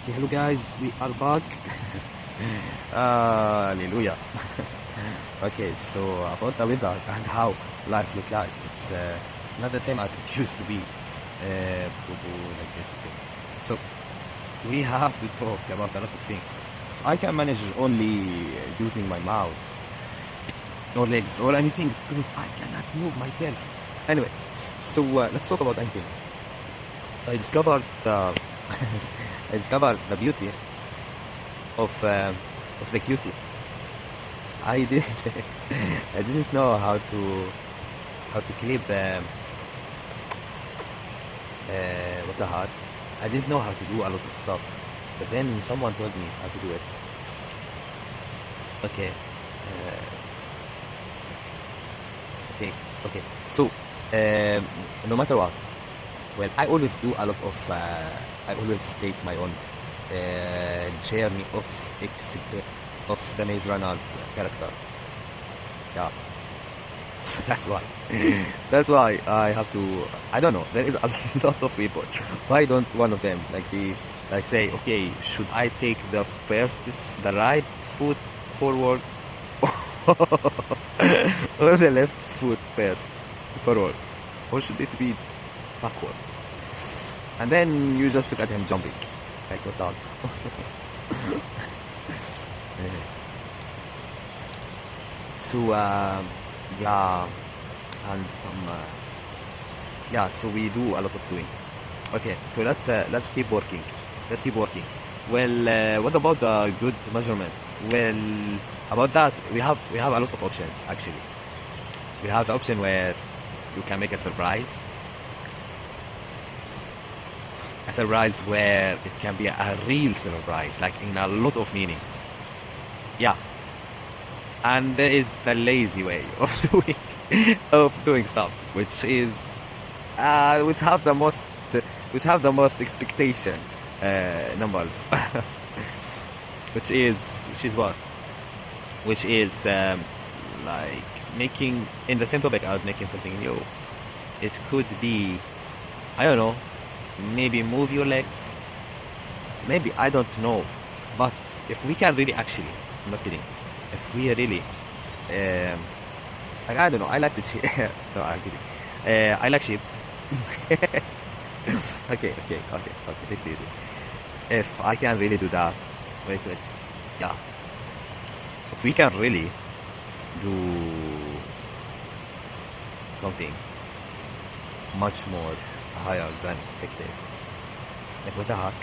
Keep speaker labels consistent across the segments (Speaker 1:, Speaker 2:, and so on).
Speaker 1: Okay, hello guys, we are back. Hallelujah. Okay, so about the weather and how life look like, it's not the same as it used to be. Like this. Okay. So we have to talk about a lot of things. If I can manage only using my mouth or legs or anything, it's because I cannot move myself. Anyway, so let's talk about anything. I discovered I discovered the beauty of the cutie. I did I didn't know how to clip what the heart. I didn't know how to do a lot of stuff, but then someone told me how to do it. Okay, okay, okay. So no matter what, well, I always do a lot of. I always take my own journey of the Maze Runner character. Yeah, that's why. That's why I have to. I don't know. There is a lot of people. Why don't one of them like say, okay, should I take the right foot forward or the left foot first forward, or should it be backward? And then you just look at him jumping like a dog. So yeah, and some yeah. So we do a lot of doing. Okay, so let's keep working. Let's keep working. Well, what about the good measurement? Well, about that we have a lot of options actually. We have the option where you can make a surprise where it can be a real surprise, like in a lot of meanings. Yeah, and there is the lazy way of doing stuff, which have the most expectation numbers, which is what, which is like making in the same topic as making something new. It could be, I don't know, maybe move your legs, maybe, I don't know, but if we can really actually, I'm not kidding, if we really like, I don't know, I like to see no, I'm kidding, I like shapes. Okay, take it easy. If I can really do that, wait, yeah, if we can really do something much more higher than expected, like what the heck,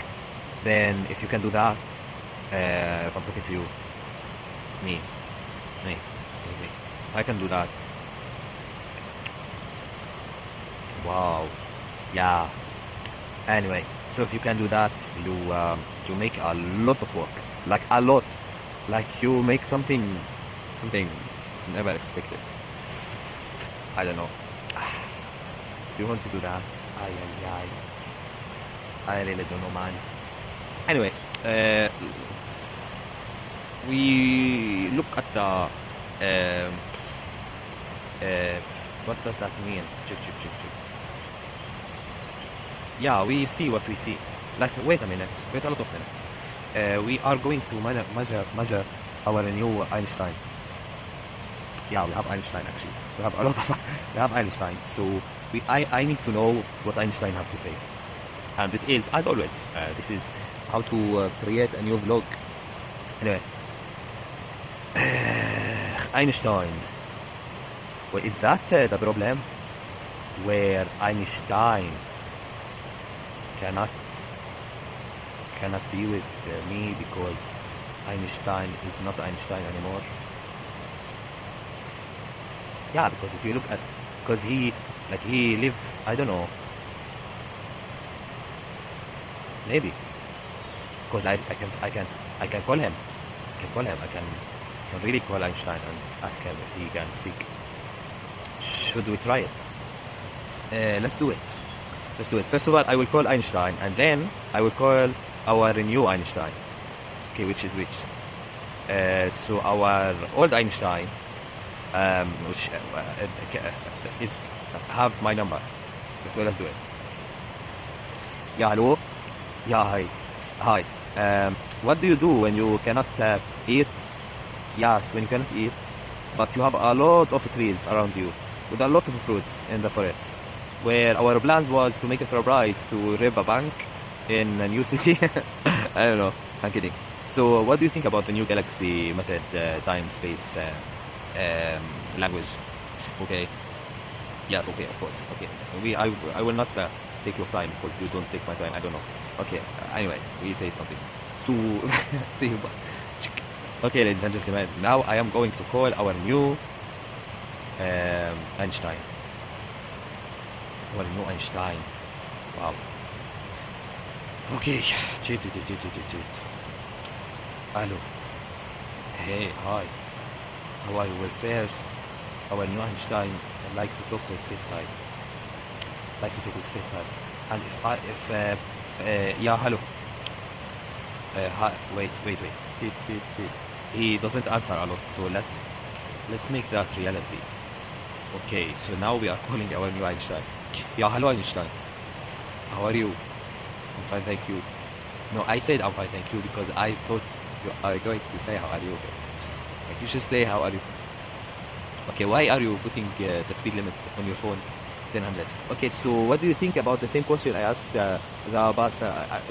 Speaker 1: then if you can do that, if I'm talking to you, me, if I can do that, wow, yeah. Anyway, so if you can do that, you make a lot of work, like a lot, like you make something never expected. I don't know. Do you want to do that? I really don't know, man. Anyway, we look at the what does that mean? Check. Yeah, we see what we see. Like, wait a minute, wait a lot of minutes. We are going to measure our new Einstein. Yeah, we have Einstein actually. We have a lot of we have Einstein. So I need to know what Einstein have to say. And this is, as always, this is how to create a new vlog. Anyway, Einstein. Well, is that the problem? Where Einstein cannot be with me because Einstein is not Einstein anymore? Yeah, because if you look at, because he live, I don't know, maybe because I can call him. I can really call Einstein and ask him if he can speak. Should we try it? Let's do it. First of all, I will call Einstein, and then I will call our new Einstein. Okay, which is which? So our old Einstein, which is have my number. So let's do it. Yeah, hello. Yeah, hi. What do you do when you cannot eat? Yes, when you cannot eat, but you have a lot of trees around you with a lot of fruits in the forest. Where our plans was to make a surprise to rob a bank in a new city. I don't know. I'm kidding. So, what do you think about the new galaxy method, time, space, language? Okay. Yes. Okay. Of course. Okay. I will not take your time because you don't take my time. I don't know. Okay. Anyway, we said something. So, see you. Okay, ladies and gentlemen. Now I am going to call our new Einstein. Our new Einstein. Wow. Okay. Hello. Hey, hi. How are you? Well, first, our new Einstein like to talk with FaceTime. And yeah, hello. Hi, wait. He doesn't answer a lot, so let's make that reality. Okay, so now we are calling our new Einstein. Yeah, hello Einstein. How are you? I'm fine, thank you. No, I said I'm fine, thank you, because I thought you are going to say how are you. Like you should say how are you. Okay, why are you putting the speed limit on your phone 1000? Okay, so what do you think about the same question I asked the bus?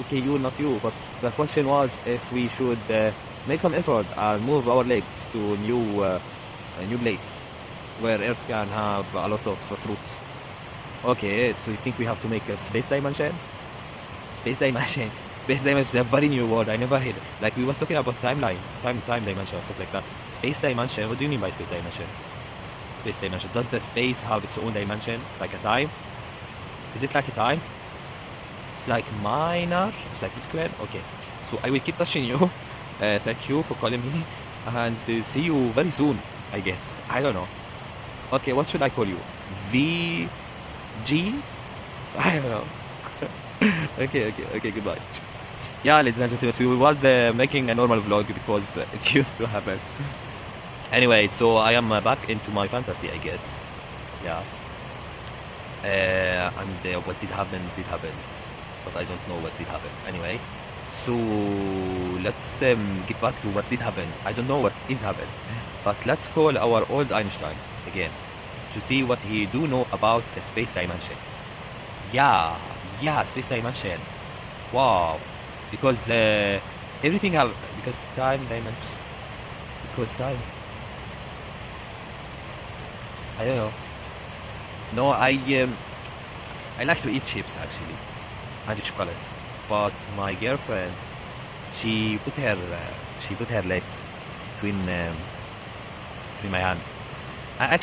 Speaker 1: Okay, you, not you, but the question was if we should make some effort and move our legs to a new place where Earth can have a lot of fruits. Okay, so you think we have to make a space dimension? Space dimension. Space dimension is a very new word. I never heard. Like we was talking about timeline, time dimension, stuff like that. Space dimension. What do you mean by space dimension? Space dimension. Does the space have its own dimension, like a time? Is it like a time? It's like minor. It's like square. Okay. So I will keep touching you. Thank you for calling me, and see you very soon. I guess. I don't know. Okay, what should I call you? VG? I don't know. Okay, goodbye. Yeah, ladies and gentlemen, so we was making a normal vlog because it used to happen. Anyway, so I am back into my fantasy, I guess. Yeah. And what did happen, but I don't know what did happen. Anyway, so let's get back to what did happen. I don't know what is happened, but let's call our old Einstein again to see what he do know about the space dimension. Yeah, space dimension. Wow, because everything have because time dimension. Because time. I don't know. No, I like to eat chips actually, and chocolate. But my girlfriend, she put her legs between my hands. I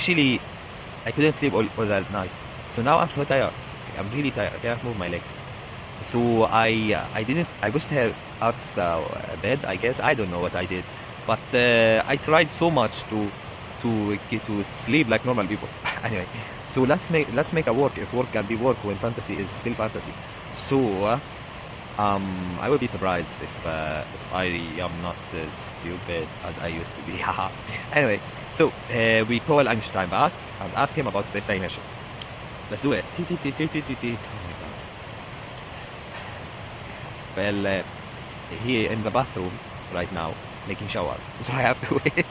Speaker 1: couldn't sleep all that night. So now I'm so tired. I'm really tired. I cannot move my legs. So I pushed her out of the bed. I guess I don't know what I did, but I tried so much to get to sleep like normal people. Anyway, so let's make a work if work can be work when fantasy is still fantasy. So I would be surprised if I am not as stupid as I used to be. Anyway, so we call Einstein back and ask him about space dimension. Let's do it. Oh my god. Well, he in the bathroom right now making shower, so I have to wait.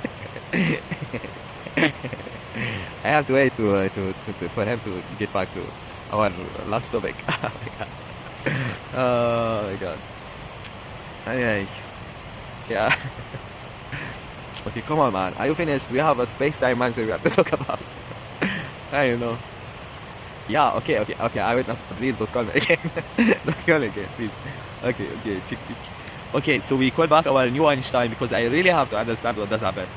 Speaker 1: I have to wait for him to get back to our last topic. Oh my god. Anyway, yeah. Okay, come on, man. Are you finished? We have a space dimension we have to talk about. I don't know. Yeah, okay. I will not. Please don't call me again. Don't call me again, please. Okay. Chick. Okay, so we call back our new Einstein because I really have to understand what does happen.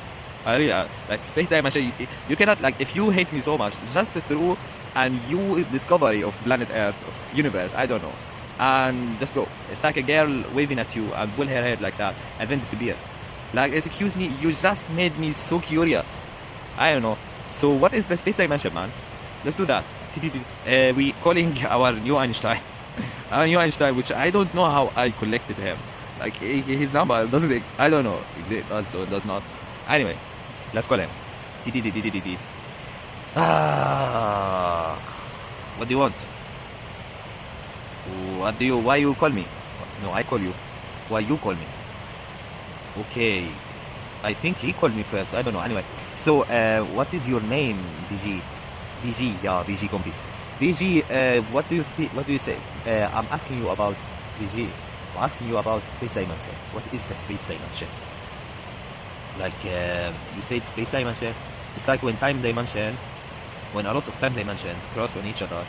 Speaker 1: I really like space dimension. You cannot like if you hate me so much, just through and you discovery of planet Earth, of universe. I don't know, and just go. It's like a girl waving at you and pull her head like that and then disappear. Like, excuse me, you just made me so curious. I don't know. So what is the space dimension, man? Let's do that. We calling our new Einstein. Our new Einstein, which I don't know how I collected him. Like his number doesn't. I don't know. Does not. Anyway, let's call him. What do you want? Why you call me? No, I call you. Why you call me? Okay. I think he called me first. I don't know. Anyway, so what is your name, VG? VG, yeah, VG Compis. VG, what do you think? What do you say? I'm asking you about VG. I'm asking you about space dimension. What is the space dimension? Like you said, space dimension. It's like when time dimension, when a lot of time dimensions cross on each other,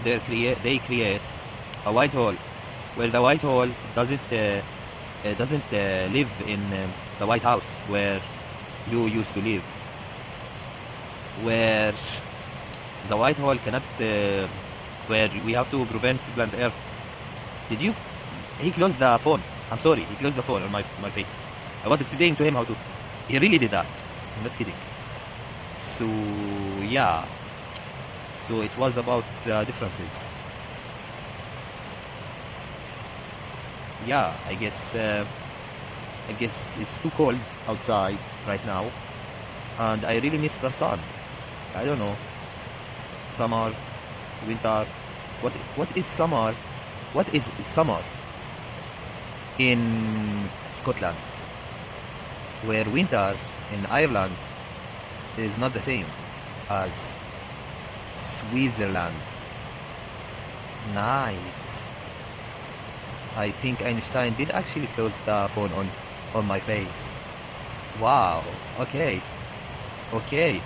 Speaker 1: they create a white hole. Well, the white hole doesn't live in the White House where you used to live, where the white hole cannot, where we have to prevent planet Earth. Did you? He closed the phone. I'm sorry, he closed the phone on my face. I was explaining to him how to. He really did that. I'm not kidding. So yeah. So it was about the differences. Yeah, I guess it's too cold outside right now, and I really miss the sun. I don't know. Summer, winter. What is summer? What is summer in Scotland? Where winter in Ireland is not the same as Switzerland. Nice. I think Einstein did actually close the phone on my face. Wow. Okay. Okay.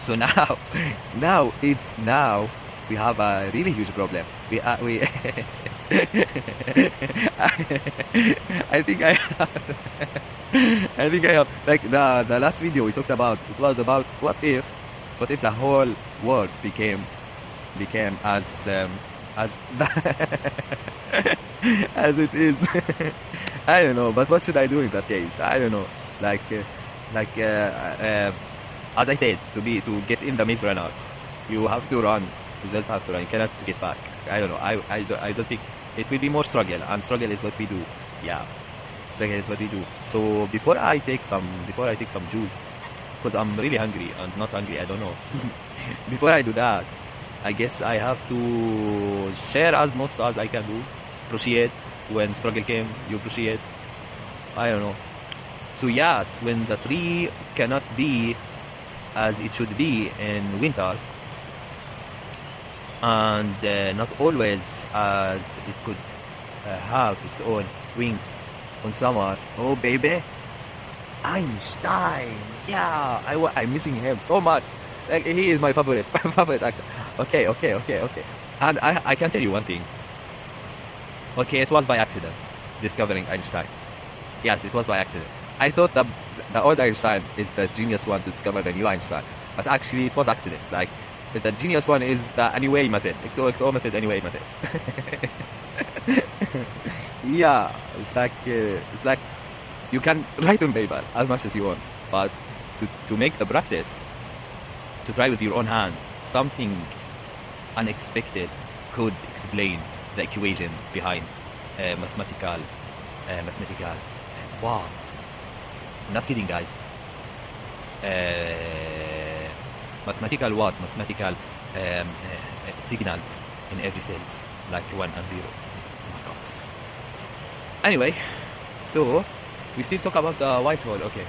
Speaker 1: So now we have a really huge problem. We I think I have like the last video we talked about. It was about what if the whole world became as as it is. I don't know, but what should I do in that case? I don't know. As I said, to get in the Maze Runner, you have to run. You just have to run. You cannot get back. I don't know. I don't think it will be more struggle, and struggle is what we do. Yeah, struggle is what we do. So before I take some juice, because I'm really hungry and not hungry. I don't know. Before I do that, I guess I have to share as most as I can do. Appreciate when struggle came. You appreciate. I don't know. So yes, when the tree cannot be as it should be in winter, and not always as it could have its own wings on summer. Oh baby, Einstein. Yeah, I'm missing him so much. Like, he is my favorite actor. Okay. And I can tell you one thing. Okay, it was by accident discovering Einstein. Yes, it was by accident. I thought that the old Einstein is the genius one to discover the new Einstein, but actually it was accident. Like, the genius one is the anyway method, XOXO method, anyway method. Yeah, it's like you can write on paper as much as you want, but to make the practice, to try with your own hand, something unexpected could explain the equation behind mathematical. Wow, I'm not kidding, guys. Mathematical signals in every cells, like 1 and 0s. Oh my god. Anyway, so we still talk about the white hole. Okay,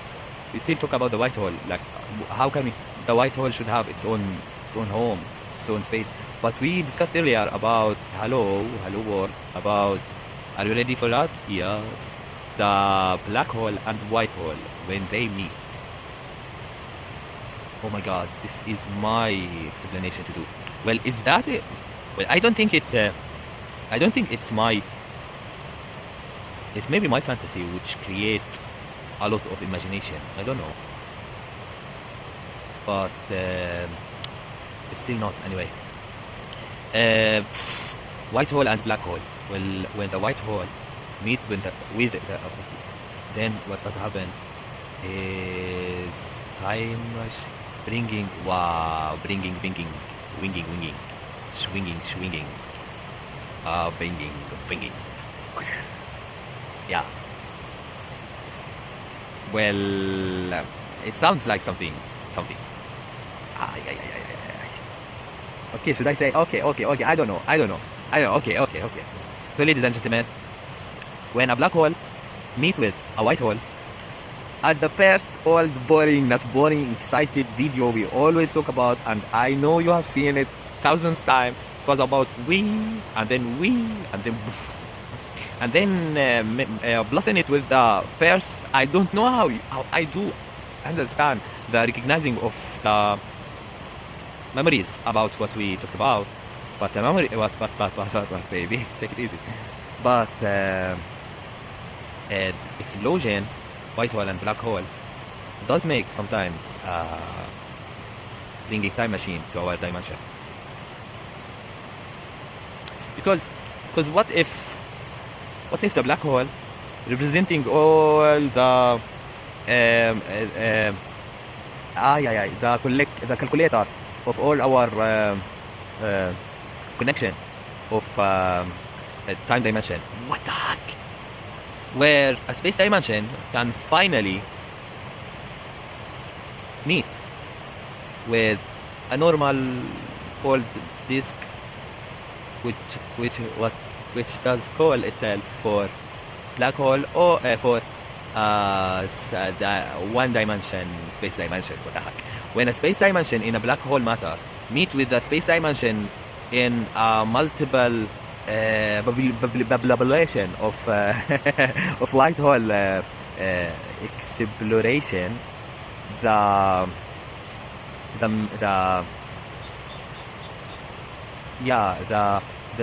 Speaker 1: we still talk about the white hole. Like, how can the white hole should have its own home, its own space. But we discussed earlier about hello world. About, are you ready for that? Yes. The black hole and white hole, when they meet. Oh my god, this is my explanation to do. Well, is that it? Well, I don't think it's my, it's maybe my fantasy which create a lot of imagination. I don't know. But it's still not, anyway. White hole and black hole. Well, when the white hole meet with the then what does happen is time rush, bringing, swinging, bringing. Yeah. Well, it sounds like something. Okay, should I say? Okay. I don't know. Okay. So, ladies and gentlemen, when a black hole meet with a white hole. As the first old boring, not boring, excited video we always talk about, and I know you have seen it thousands times. It was about we, and then we, and then poof. And then blessing it with the first, I don't know how I do understand the recognizing of the memories about what we talked about, but the memory, but baby, take it easy. But explosion, white hole and black hole does make sometimes bringing time machine to our dimension. Because what if the black hole representing all the the calculator of all our connection of time dimension. What the heck? Where a space dimension can finally meet with a normal cold disk, which does call itself for black hole or for the one dimension space dimension. What the heck? When a space dimension in a black hole matter meet with the space dimension in a multiple population of of white hole exploration, the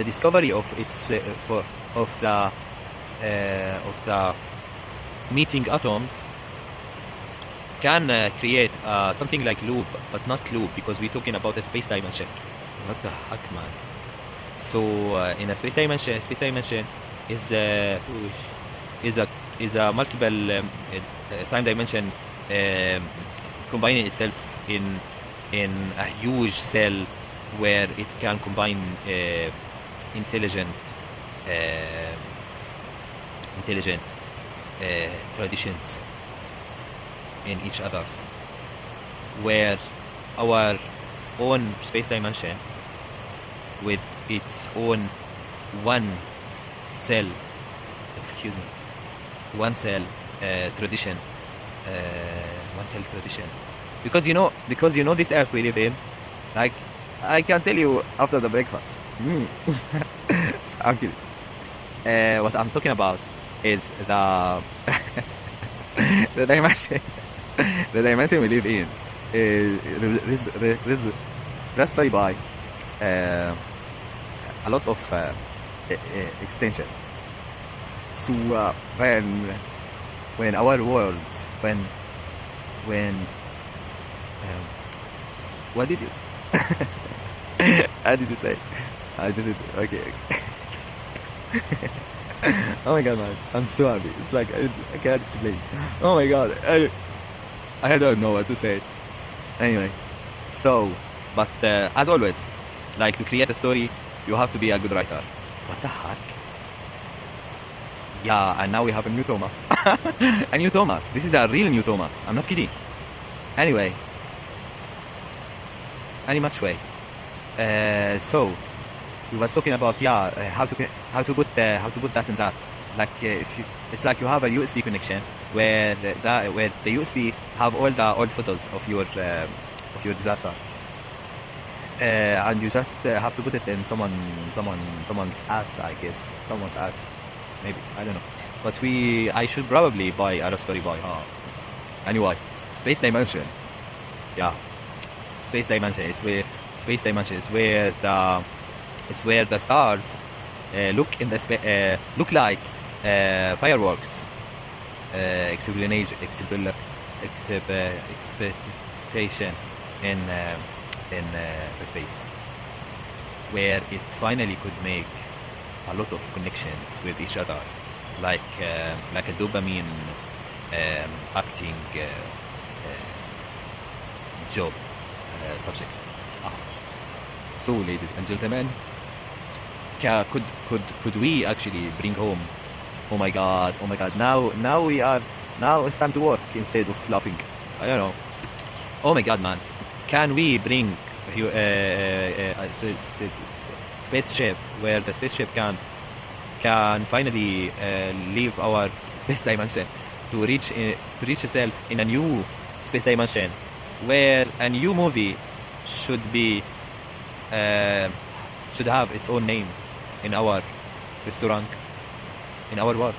Speaker 1: discovery of its of the meeting atoms can create something like loop, but not loop, because we're talking about a space dimension. What the heck, man? So in a space dimension is a multiple time dimension combining itself in a huge cell where it can combine intelligent traditions in each other's, where our own space dimension with its own one cell tradition, because you know this earth we live in, like I can tell you after the breakfast. I'm kidding. What I'm talking about is the the dimension we live in is Raspberry Pi, a lot of extension. So when our worlds, when what did you say? How did you say? I did it. Okay. Oh my god, man, I'm so happy. It's like I can't explain. Oh my god, I don't know what to say. Anyway, so but as always, like, to create a story, you have to be a good writer. What the heck? Yeah, and now we have a new Thomas. A new Thomas. This is a real new Thomas. I'm not kidding. Anyway, any much way. So we was talking about how to put that in that. Like if you, it's like you have a USB connection where the USB have all the old photos of your disaster. And you just have to put it in someone's ass, I guess. Someone's ass, maybe, I don't know. But I should probably buy a Raspberry Pi. Anyway, space dimension. Yeah, space dimension is where the stars look in the look like fireworks. Expectation in the space, where it finally could make a lot of connections with each other, like a dopamine acting job subject. So, ladies and gentlemen, could we actually bring home? Oh my god! Now it's time to work instead of laughing. I don't know. Oh my god, man! Can we bring a spaceship where the spaceship can finally leave our space dimension to reach itself in a new space dimension, where a new movie should be should have its own name in our restaurant, in our what,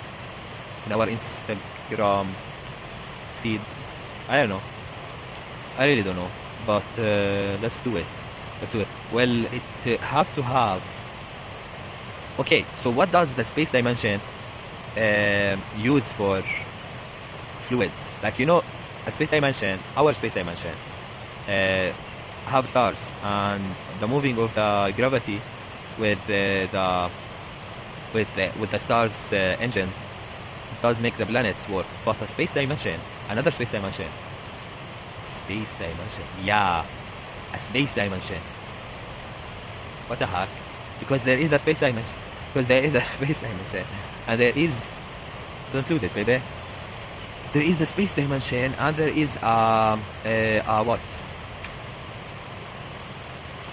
Speaker 1: in our Instagram feed. I don't know. I really don't know. But let's do it. Let's do it. Well, it have to have. Okay, so what does the space dimension use for fluids? Like, you know, a space dimension, our space dimension, have stars, and the moving of the gravity with with the stars' engines does make the planets work. But a space dimension, another space dimension, yeah, a space dimension. What the heck? Because there is a space dimension. Because there is a space dimension, and there is. Don't lose it, baby. There is the space dimension, and there is what?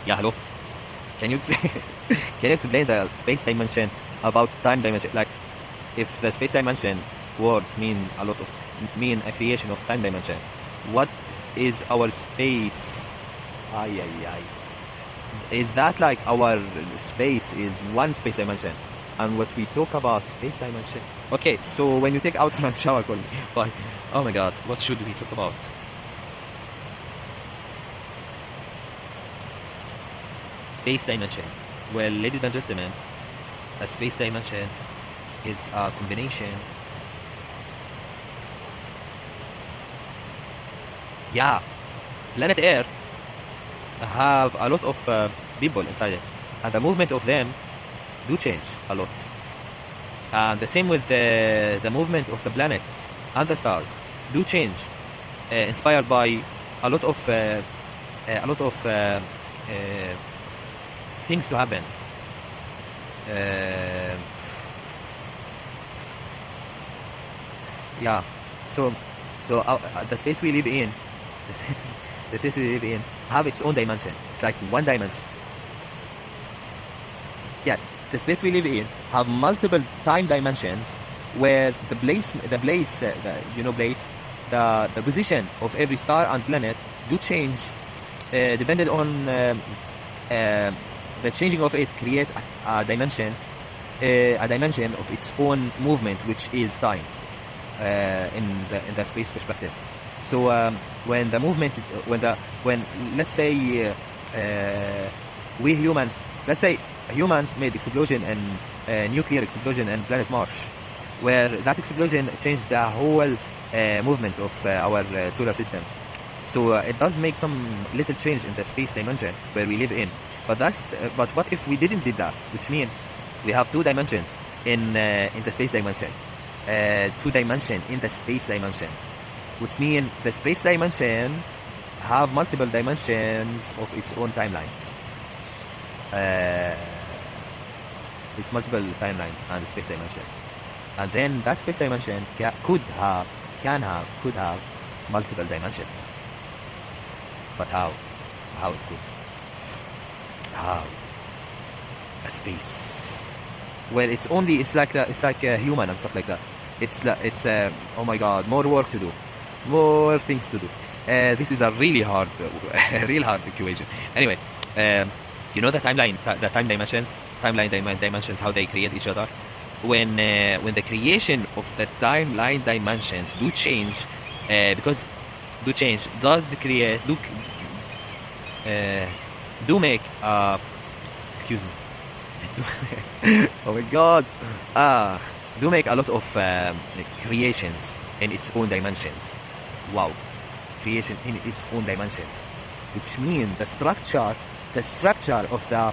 Speaker 1: Yeah, hello. Can you can you explain the space dimension about time dimension? Like, if the space dimension words mean a creation of time dimension, what is our space? Is that like our space is one space dimension, and what we talk about space dimension? Okay, so when you take out from the shower, call me. Bye. Oh my God, what should we talk about? Space dimension. Well, ladies and gentlemen, a space dimension is a combination. Yeah, planet Earth have a lot of people inside it, and the movement of them do change a lot. And the same with the movement of the planets and the stars do change, inspired by a lot of things to happen. Yeah, so the space we live in, the space we live in have its own dimension. It's like one dimension. Yes, the space we live in have multiple time dimensions, where the position of every star and planet do change, depending on the changing of it create a dimension of its own movement, which is time, in the space perspective. So when the movement, when let's say we human, let's say humans made explosion and nuclear explosion in planet Mars, where that explosion changed the whole movement of our solar system. So it does make some little change in the space dimension where we live in. But what if we didn't do that? Which means we have two dimensions in the space dimension, two dimensions in the space dimension, which means the space dimension have multiple dimensions of its own timelines. It's multiple timelines and the space dimension, and then that space dimension could have multiple dimensions. But how it could? How? A space. Well, it's like a human and stuff like that. It's oh my God, more work to do, more things to do. This is a really hard equation. Anyway, you know the timeline, the time dimensions, dimensions, how they create each other. When the creation of the timeline dimensions do change, does create do make excuse me oh my God, do make a lot of creations in its own dimensions. Wow, creation in its own dimensions, which means the structure of the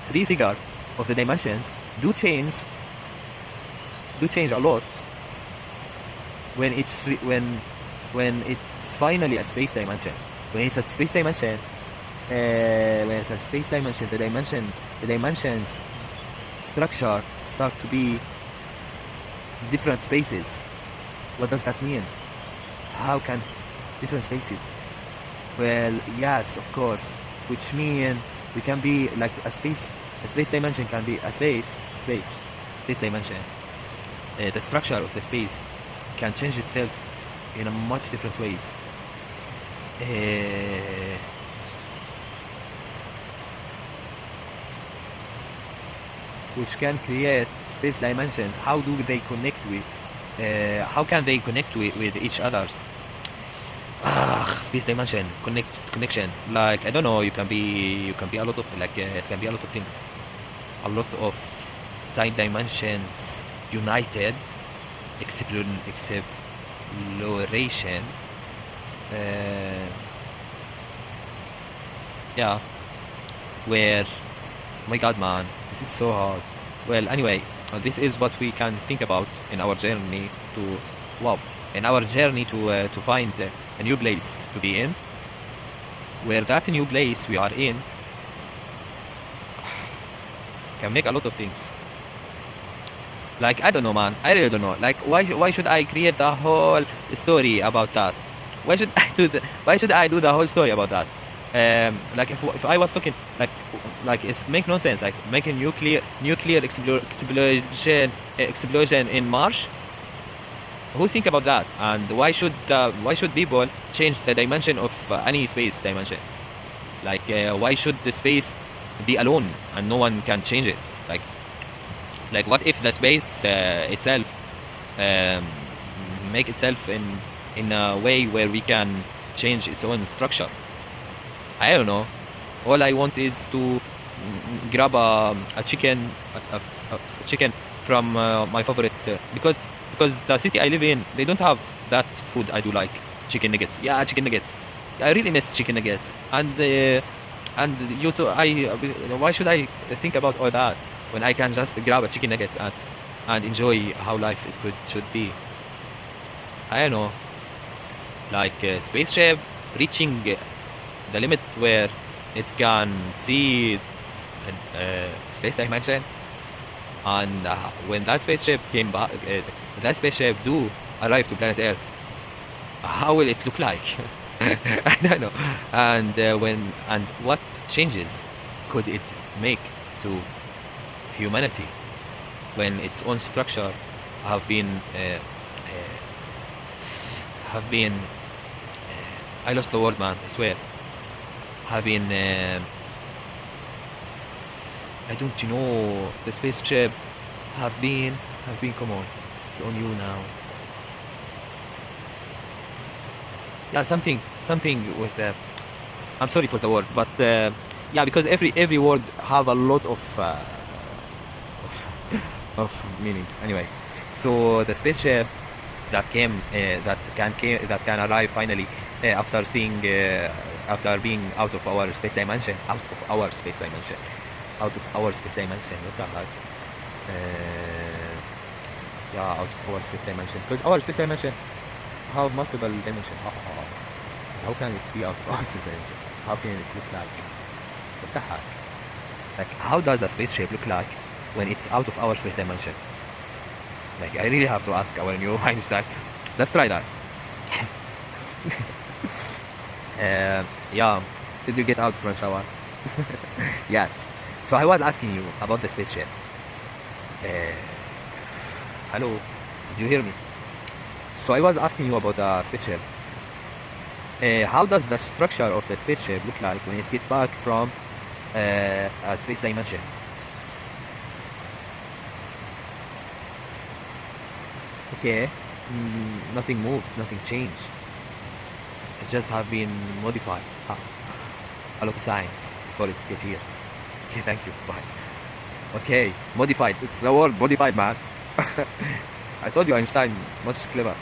Speaker 1: three figure of the dimensions do change a lot when it's finally a space dimension. When it's a space dimension, the dimensions structure start to be different spaces. What does that mean? How can different spaces? Well, yes, of course, which mean we can be like a space dimension can be a space dimension the structure of the space can change itself in a much different ways. Which can create space dimensions. How do they connect with? How can they connect with each others? Space dimension connection. Like I don't know. You can be a lot of it can be a lot of things. A lot of time dimensions united, exploration. Yeah. Where, oh my God, man, this is so hard. Well, anyway, this is what we can think about in our journey to, find a new place to be in. Where that new place we are in can make a lot of things. Like, I don't know, man. I really don't know. Like, why should I create the whole story about that? Why should I do the whole story about that? Like if I was talking like it make no sense. Like making nuclear explosion in Mars. Who think about that? And why should people change the dimension of any space dimension? Like why should the space be alone and no one can change it? Like what if the space itself make itself in a way where we can change its own structure? I don't know. All I want is to grab a chicken from my favorite because the city I live in, they don't have that food I do like. Chicken nuggets. Yeah, chicken nuggets. I really miss chicken nuggets. And you too. Why should I think about all that when I can just grab a chicken nuggets and enjoy how life should be? I don't know. Like spaceship reaching the limit where it can see space dimension, and when that spaceship came back, that spaceship do arrive to planet Earth, how will it look like? I don't know. And what changes could it make to humanity when its own structure have been I lost the word, man, I swear. Have been I don't know, the spaceship have been come on, it's on you now. Yeah, something with I'm sorry for the word, but yeah, because every word have a lot of meanings. Anyway, so the spaceship that can arrive finally after after being out of our space dimension. What the heck? Yeah, out of our space dimension, because our space dimension have multiple dimensions. How can it be out of our space dimension? How can it look like? What the heck? Like, how does a spaceship look like when it's out of our space dimension? Like, I really have to ask our new Einstein. Let's try that. Yeah, did you get out from shower? Yes. So I was asking you about the spaceship. Hello, did you hear me? So I was asking you about the spaceship. How does the structure of the spaceship look like when it gets back from a space dimension? Okay, nothing moves, nothing changed. It just have been modified a lot of times before it get here. Okay, thank you, bye. Okay, modified, it's the word modified, man. I told you Einstein, much clever.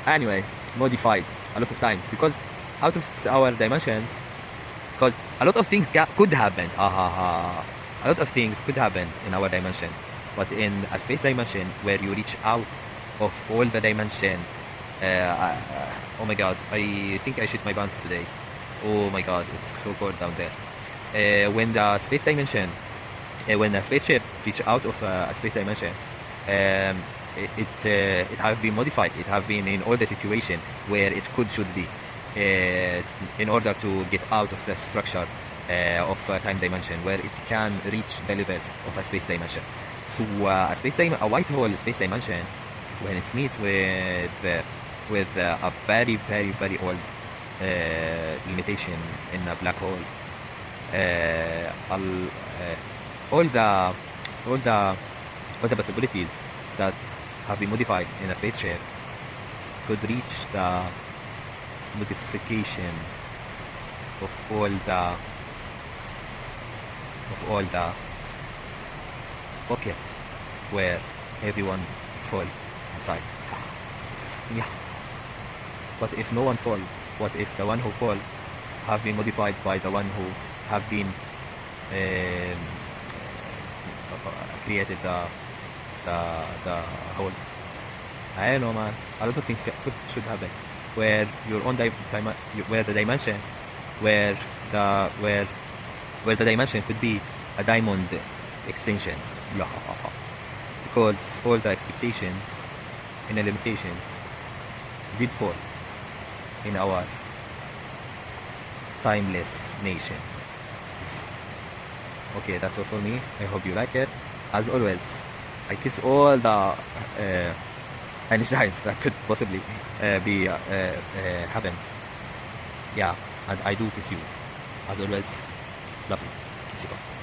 Speaker 1: Anyway, modified a lot of times because out of our dimensions, because a lot of things could happen. A lot of things could happen in our dimension, but in a space dimension where you reach out of all the dimension. Oh my God, I think I shit my pants today. Oh my God, it's so cold down there. When the space dimension, when the spaceship reach out of a space dimension, it have been modified. It have been in all the situation where it should be, in order to get out of the structure of a time dimension where it can reach the level of a space dimension. So a white hole space dimension when it's meet with a very very very old limitation in a black hole, all the all the all the possibilities that have been modified in a spaceship could reach the modification of all the pocket where everyone fall inside. Yeah. But if no one fall, what if the one who fall have been modified by the one who have been created the whole? I don't know, man. A lot of things should happen where your own where the dimension where the dimension could be a diamond extension. Yeah. Because all the expectations and the limitations did fall in our timeless nation. Okay, that's all for me. I hope you like it. As always, I kiss all the Einsteins that could possibly be happened. Yeah, and I do kiss you. As always, love you. Kiss you. Bye.